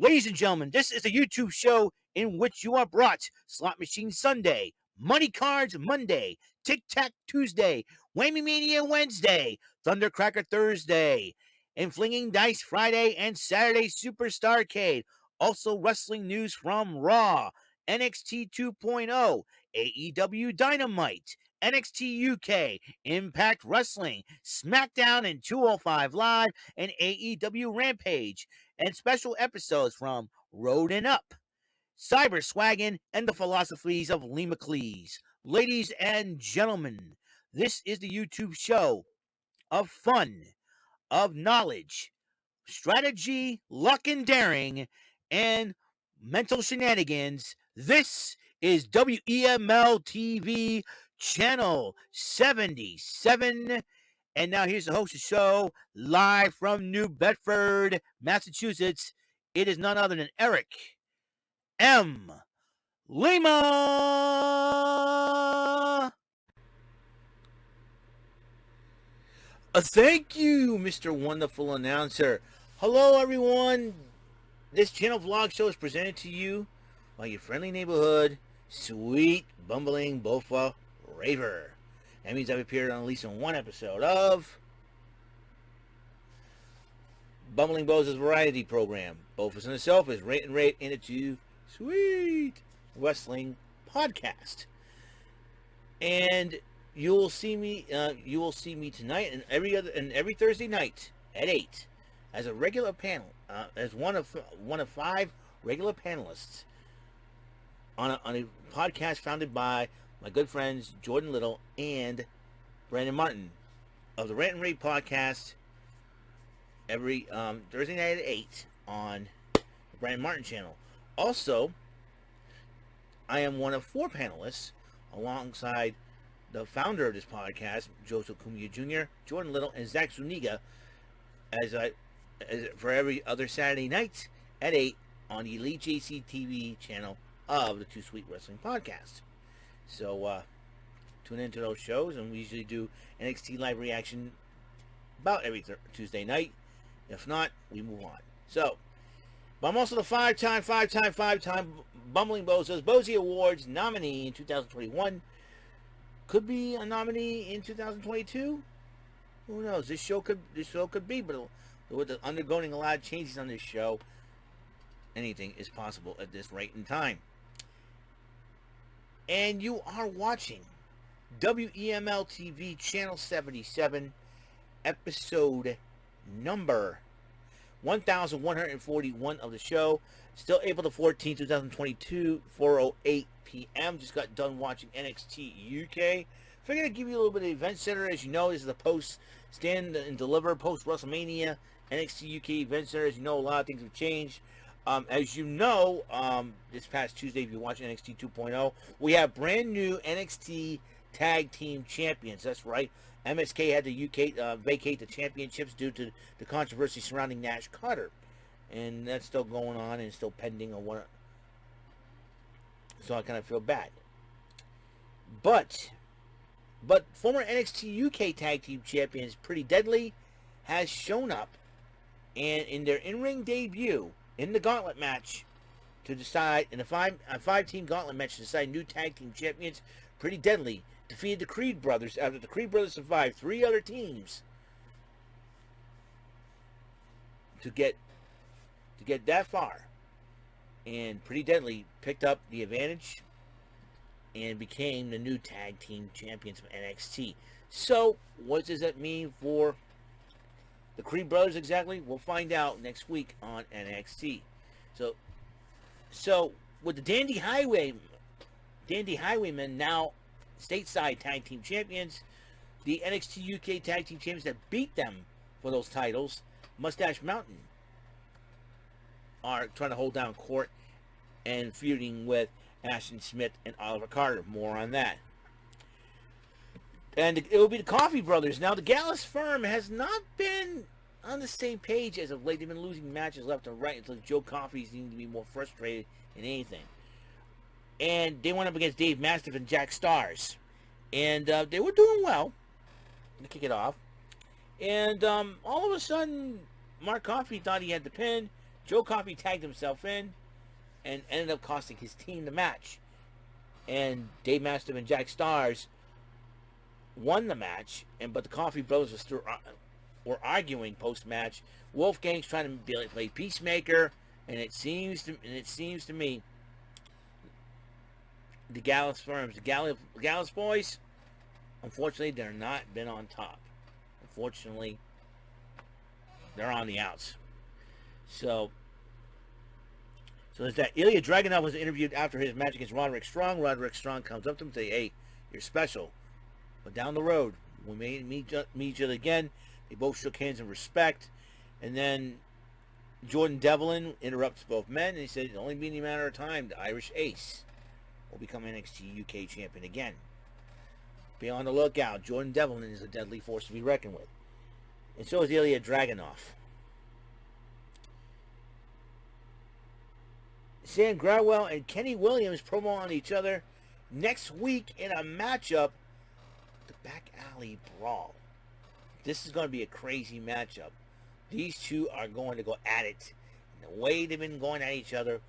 Ladies and gentlemen, this is a YouTube show in which you are brought Slot Machine Sunday, Money Cards Monday, Tic Tac Tuesday, Whammy Mania Wednesday, Thundercracker Thursday, and Flinging Dice Friday and Saturday Superstarcade. Also wrestling news from Raw, NXT 2.0, AEW Dynamite, NXT UK, Impact Wrestling, SmackDown and 205 Live, and AEW Rampage, and special episodes from Road and Up, Cyber Swaggin', and the philosophies of Lee McLeese. Ladies and gentlemen, this is the YouTube show of fun, of knowledge, strategy, luck and daring, and mental shenanigans. This is WEML-TV Channel 77. And now here's the host of the show, live from New Bedford, Massachusetts. It is none other than Eric M. Lima. Thank you, Mr. Wonderful Announcer. Hello, everyone. This channel vlog show is presented to you by your friendly neighborhood, sweet, bumbling Bofa Raver. That means I've appeared on at least one episode of Bumbling Bo's variety program. Bofus in itself is Rate and Rate in a sweet wrestling podcast. And you will see me tonight and every Thursday night at 8 as a regular panel, as one of 5 regular panelists on a podcast founded by my good friends Jordan Little and Brandon Martin of the Rant and Rate podcast every Thursday night at 8 on the Brandon Martin channel. Also, I am one of 4 panelists alongside the founder of this podcast, Joseph Cumia Jr., Jordan Little, and Zach Zuniga, as for every other Saturday night at 8 on the Elite JC TV channel of the Too Sweet Wrestling Podcast. So, tune into those shows, and we usually do NXT live reaction about every Tuesday night. If not, we move on. So, but I'm also the five-time Bumbling Bozo's Bozy Awards nominee in 2021. Could be a nominee in 2022. Who knows? This show could be, but with the undergoing a lot of changes on this show, anything is possible at this rate in time. And you are watching WEML-TV Channel 77, episode number 1141 of the show. Still April the 14th, 2022, 4:08 p.m. Just got done watching NXT UK. Figured I'd give you a little bit of Event Center. As you know, this is the post stand and deliver post WrestleMania NXT UK Event Center. As you know, a lot of things have changed. As you know, this past Tuesday, if you watch NXT 2.0, we have brand new NXT Tag Team Champions. That's right. MSK had to vacate the championships due to the controversy surrounding Nash Carter. And that's still going on and still pending on what. So I kind of feel bad. But former NXT UK Tag Team Champions Pretty Deadly has shown up, and in their in-ring debut in the gauntlet match to decide, in a five-team gauntlet match to decide new tag team champions, Pretty Deadly defeated the Creed Brothers after the Creed Brothers survived 3 other teams to get that far. And Pretty Deadly picked up the advantage and became the new tag team champions of NXT. So, what does that mean for the Creed Brothers exactly? We'll find out next week on NXT. So with the Dandy Highwaymen now stateside tag team champions, the NXT UK tag team champions that beat them for those titles, Moustache Mountain, are trying to hold down court and feuding with Ashton Smith and Oliver Carter. More on that. And it will be the Coffey brothers. Now, the Gallus firm has not been on the same page as of late. They've been losing matches left and right until Joe Coffey seems to be more frustrated than anything. And they went up against Dave Mastiff and Jack Starz. And they were doing well to kick it off. And all of a sudden, Mark Coffey thought he had the pin. Joe Coffey tagged himself in and ended up costing his team the match. And Dave Mastiff and Jack Starz won the match, but the Coffey brothers were arguing post-match. Wolfgang's trying to play peacemaker, and it seems to me the Gallus firms, the Gallus boys, unfortunately, they're not been on top. Unfortunately, they're on the outs. So there's that. Ilya Dragunov was interviewed after his match against Roderick Strong. Roderick Strong comes up to him and says, "Hey, you're special, but down the road, we may meet each other again." They both shook hands in respect. And then Jordan Devlin interrupts both men, and he said, "It'll only be a matter of time. The Irish Ace will become NXT UK champion again. Be on the lookout. Jordan Devlin is a deadly force to be reckoned with." And so is Ilya Dragunov. Sam Gradwell and Kenny Williams promo on each other next week in a matchup, the Back Alley Brawl. This is going to be a crazy matchup. These two are going to go at it. And the way they've been going at each other,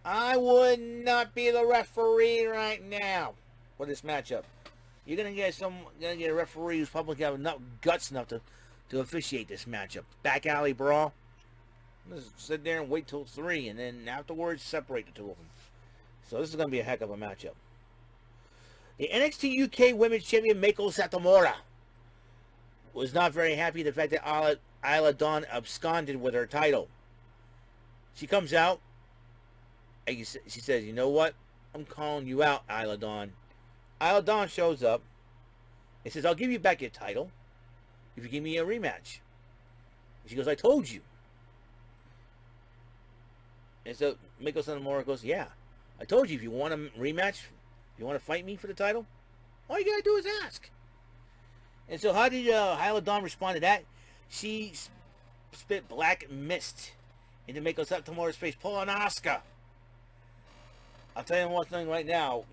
I would not be the referee right now for this matchup. You're going to get a referee who's probably got enough guts enough to officiate this matchup. Back Alley Brawl. Just sit there and wait till 3, and then afterwards separate the two of them. So this is going to be a heck of a matchup. The NXT UK Women's Champion Meiko Satomura was not very happy with the fact that Isla Dawn absconded with her title. She comes out and she says, "You know what? I'm calling you out, Isla Dawn." Isla Dawn shows up and says, "I'll give you back your title if you give me a rematch." And she goes, "I told you." And so Meiko Satomura goes, "Yeah, I told you if you want a rematch, if you want to fight me for the title, all you got to do is ask." And so how did Isla Dawn respond to that? She spit black mist into Meiko Satomura's face. Pull an Oscar. I'll tell you one thing right now.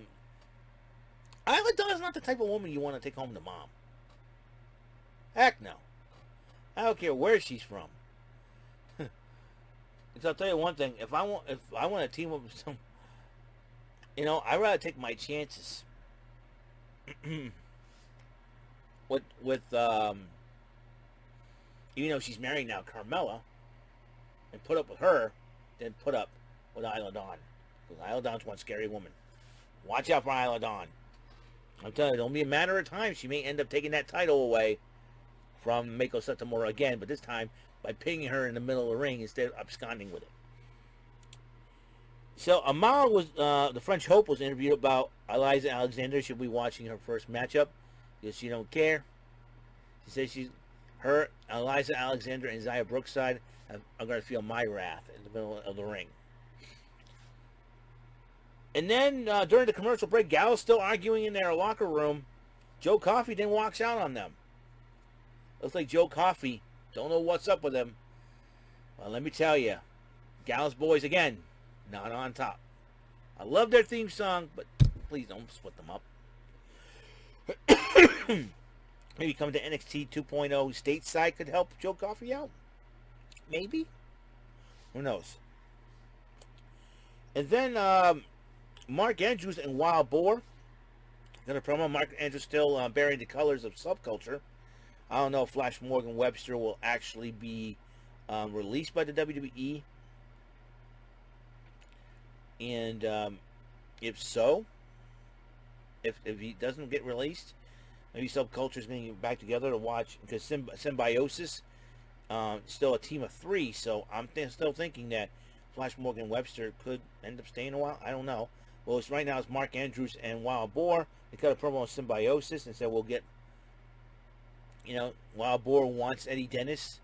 Isla Dawn is not the type of woman you want to take home to mom. Heck no. I don't care where she's from. Because I'll tell you one thing. If I want to team up with some, I'd rather take my chances with even though she's married now, Carmella, and put up with her, than put up with Isla Dawn. Because Isla Dawn's one scary woman. Watch out for Isla Dawn. I'm telling you, it'll be a matter of time. She may end up taking that title away from Meiko Satomura again, but this time by pinning her in the middle of the ring instead of absconding with it. So Amal was the French Hope was interviewed about Eliza Alexander. She'll be watching her first matchup because she don't care. She says Eliza Alexander and Zaya Brookside are going to feel my wrath in the middle of the ring. And then during the commercial break, Gallus still arguing in their locker room. Joe Coffey then walks out on them. Looks like Joe Coffey don't know what's up with him. Well, let me tell you, Gallus boys again, not on top. I love their theme song, but please don't split them up. Maybe coming to NXT 2.0 stateside could help Joe Coffey out. Maybe. Who knows? And then Mark Andrews and Wild Boar. Gonna promo. Mark Andrews still bearing the colors of subculture. I don't know if Flash Morgan Webster will actually be released by the WWE. And if so, if he doesn't get released, maybe Subculture is going to get back together to watch, because Symbiosis still a team of 3, so I'm still thinking that Flash Morgan Webster could end up staying a while. I don't know. Well, right now it's Mark Andrews and Wild Boar. They cut a promo on Symbiosis and said we'll get, Wild Boar wants Eddie Dennis.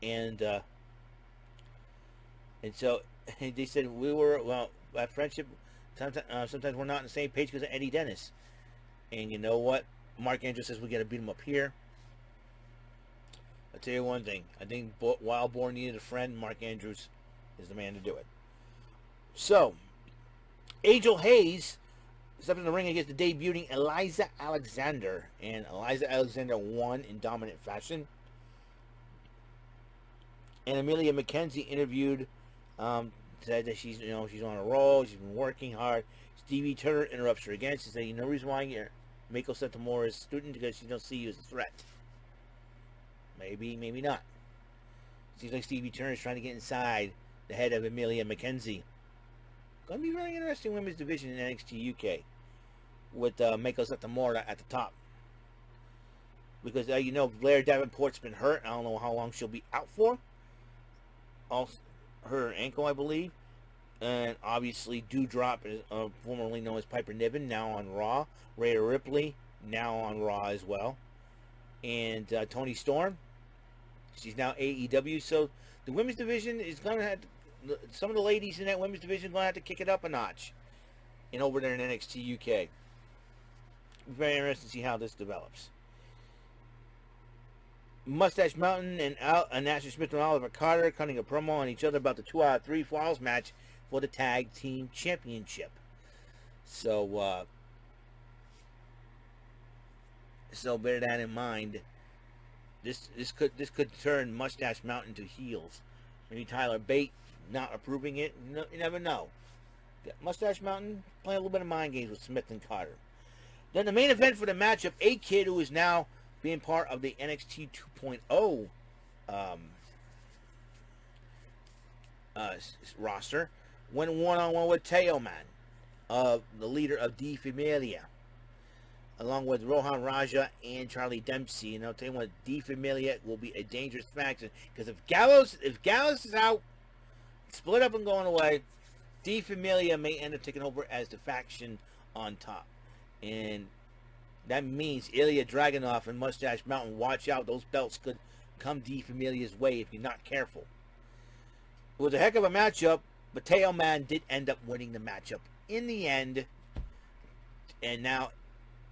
And so they said that friendship, sometimes we're not on the same page because of Eddie Dennis. And you know what? Mark Andrews says we got to beat him up here. I'll tell you one thing. I think Wild Boar needed a friend. Mark Andrews is the man to do it. So, Angel Hayze stepped in the ring against the debuting Eliza Alexander. And Eliza Alexander won in dominant fashion. And Amelia McKenzie interviewed, said that she's on a roll. She's been working hard. Stevie Turner interrupts her again. She said, "You know the reason why you're Meiko Satomura's student, because she don't see you as a threat." Maybe, maybe not. Seems like Stevie Turner is trying to get inside the head of Amelia McKenzie. Going to be very interesting women's division in NXT UK with Meiko Satomura at the top. Because, Blair Davenport's been hurt. I don't know how long she'll be out for. Also, her ankle, I believe. And obviously, Doudrop is formerly known as Piper Niven, now on Raw. Rhea Ripley, now on Raw as well. And Toni Storm, she's now AEW. So the women's division is going to have some of the ladies in that women's division are going to have to kick it up a notch. And over there in NXT UK. Very interesting to see how this develops. Moustache Mountain and Ashton Smith and Oliver Carter cutting a promo on each other about the 2 out of 3 falls match for the Tag Team Championship. So bear that in mind. This could turn Moustache Mountain to heels. Maybe Tyler Bate not approving it. No, you never know. Moustache Mountain playing a little bit of mind games with Smith and Carter. Then the main event for the matchup, A-Kid, who is now being part of the NXT 2.0 roster, went one-on-one with Teoman, the leader of D Familia, along with Rohan Raja and Charlie Dempsey. And I'll tell you what, D Familia will be a dangerous faction, because if Gallus is out, split up and going away, D Familia may end up taking over as the faction on top. And that means Ilya Dragunov and Moustache Mountain, watch out. Those belts could come D Familia's way if you're not careful. It was a heck of a matchup, but Teoman did end up winning the matchup in the end. And now,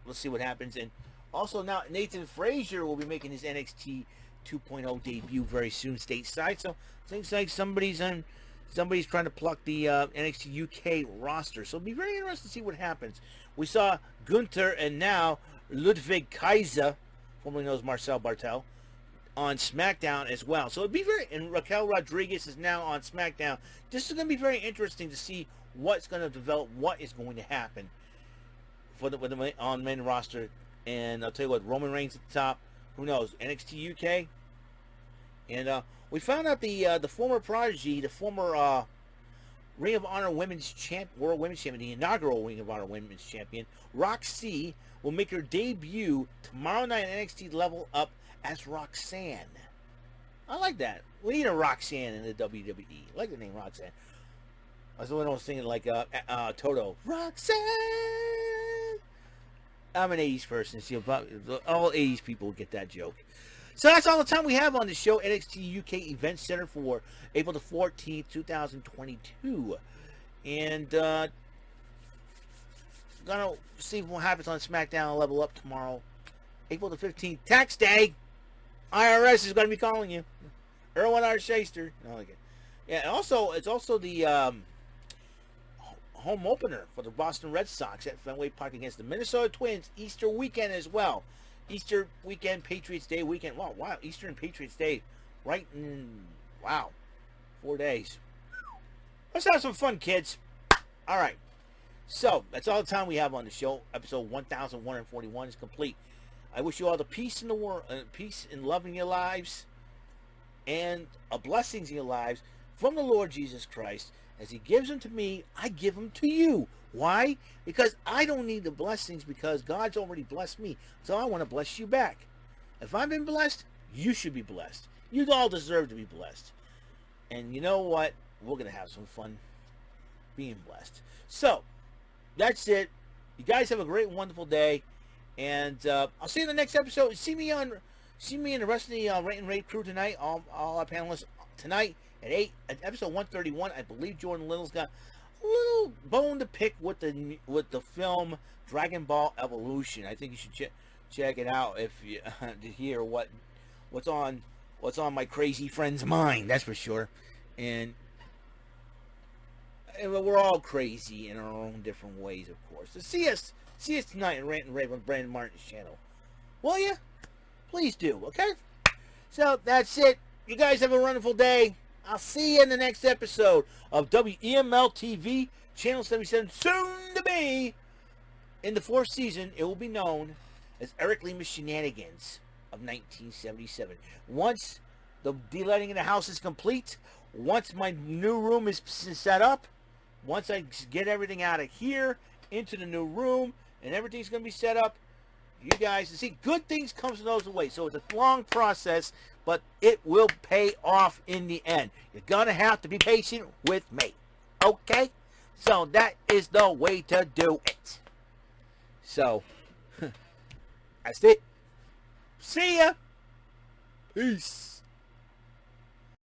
let's see what happens. And also now, Nathan Frazier will be making his NXT 2.0 debut very soon stateside. So, things like somebody's trying to pluck the NXT UK roster. So, it'll be very interesting to see what happens. We saw Gunther and now Ludwig Kaiser, formerly known as Marcel Bartel, on SmackDown as well. So it'd be and Raquel Rodriguez is now on SmackDown. This is going to be very interesting to see what's going to develop, what is going to happen for the on main roster. And I'll tell you what, Roman Reigns at the top. Who knows? NXT UK. And we found out the former prodigy, the former Ring of Honor Women's World Women's Champion, the inaugural Ring of Honor Women's Champion, Roxy, will make her debut tomorrow night at NXT Level Up as Roxanne. I like that. We need a Roxanne in the WWE. I like the name Roxanne. I was the one who was singing like Toto. Roxanne! I'm an 80s person, so all 80s people get that joke. So that's all the time we have on the show. NXT UK Event Center for April the 14th, 2022. And gonna see what happens on SmackDown Level Up tomorrow, April the 15th, tax day. IRS is gonna be calling you. Erwin R. Shyster. No, okay. Yeah, and also it's also the home opener for the Boston Red Sox at Fenway Park against the Minnesota Twins Easter weekend as well. Easter weekend, Patriots Day weekend. Wow, Easter and Patriots Day, right in, 4 days. Let's have some fun, kids. All right. So, that's all the time we have on the show. Episode 1141 is complete. I wish you all the peace in the world, peace and love in your lives, and blessings in your lives from the Lord Jesus Christ. As he gives them to me, I give them to you. Why? Because I don't need the blessings, because God's already blessed me. So I want to bless you back. If I've been blessed, you should be blessed. You all deserve to be blessed. And you know what? We're going to have some fun being blessed. So, that's it. You guys have a great, wonderful day. And I'll see you in the next episode. See me and the rest of the Rate and Rate crew tonight. All our panelists tonight at 8. At episode 131, I believe Jordan Little's got a little bone to pick with the film Dragon Ball Evolution. I think you should check it out if you to hear what's on my crazy friend's mind. That's for sure. And we're all crazy in our own different ways, of course. So see us tonight in Rant and Rave on Brandon Martin's channel. Will you? Please do. Okay. So that's it. You guys have a wonderful day. I'll see you in the next episode of WEML-TV, Channel 77, soon to be. In the 4th season, it will be known as Eric Lima's Shenanigans of 1977. Once the de-lighting in the house is complete, once my new room is set up, once I get everything out of here into the new room and everything's going to be set up, you guys, see, good things comes to those away. So it's a long process, but it will pay off in the end. You're going to have to be patient with me. Okay? So that is the way to do it. So, that's it. See ya. Peace.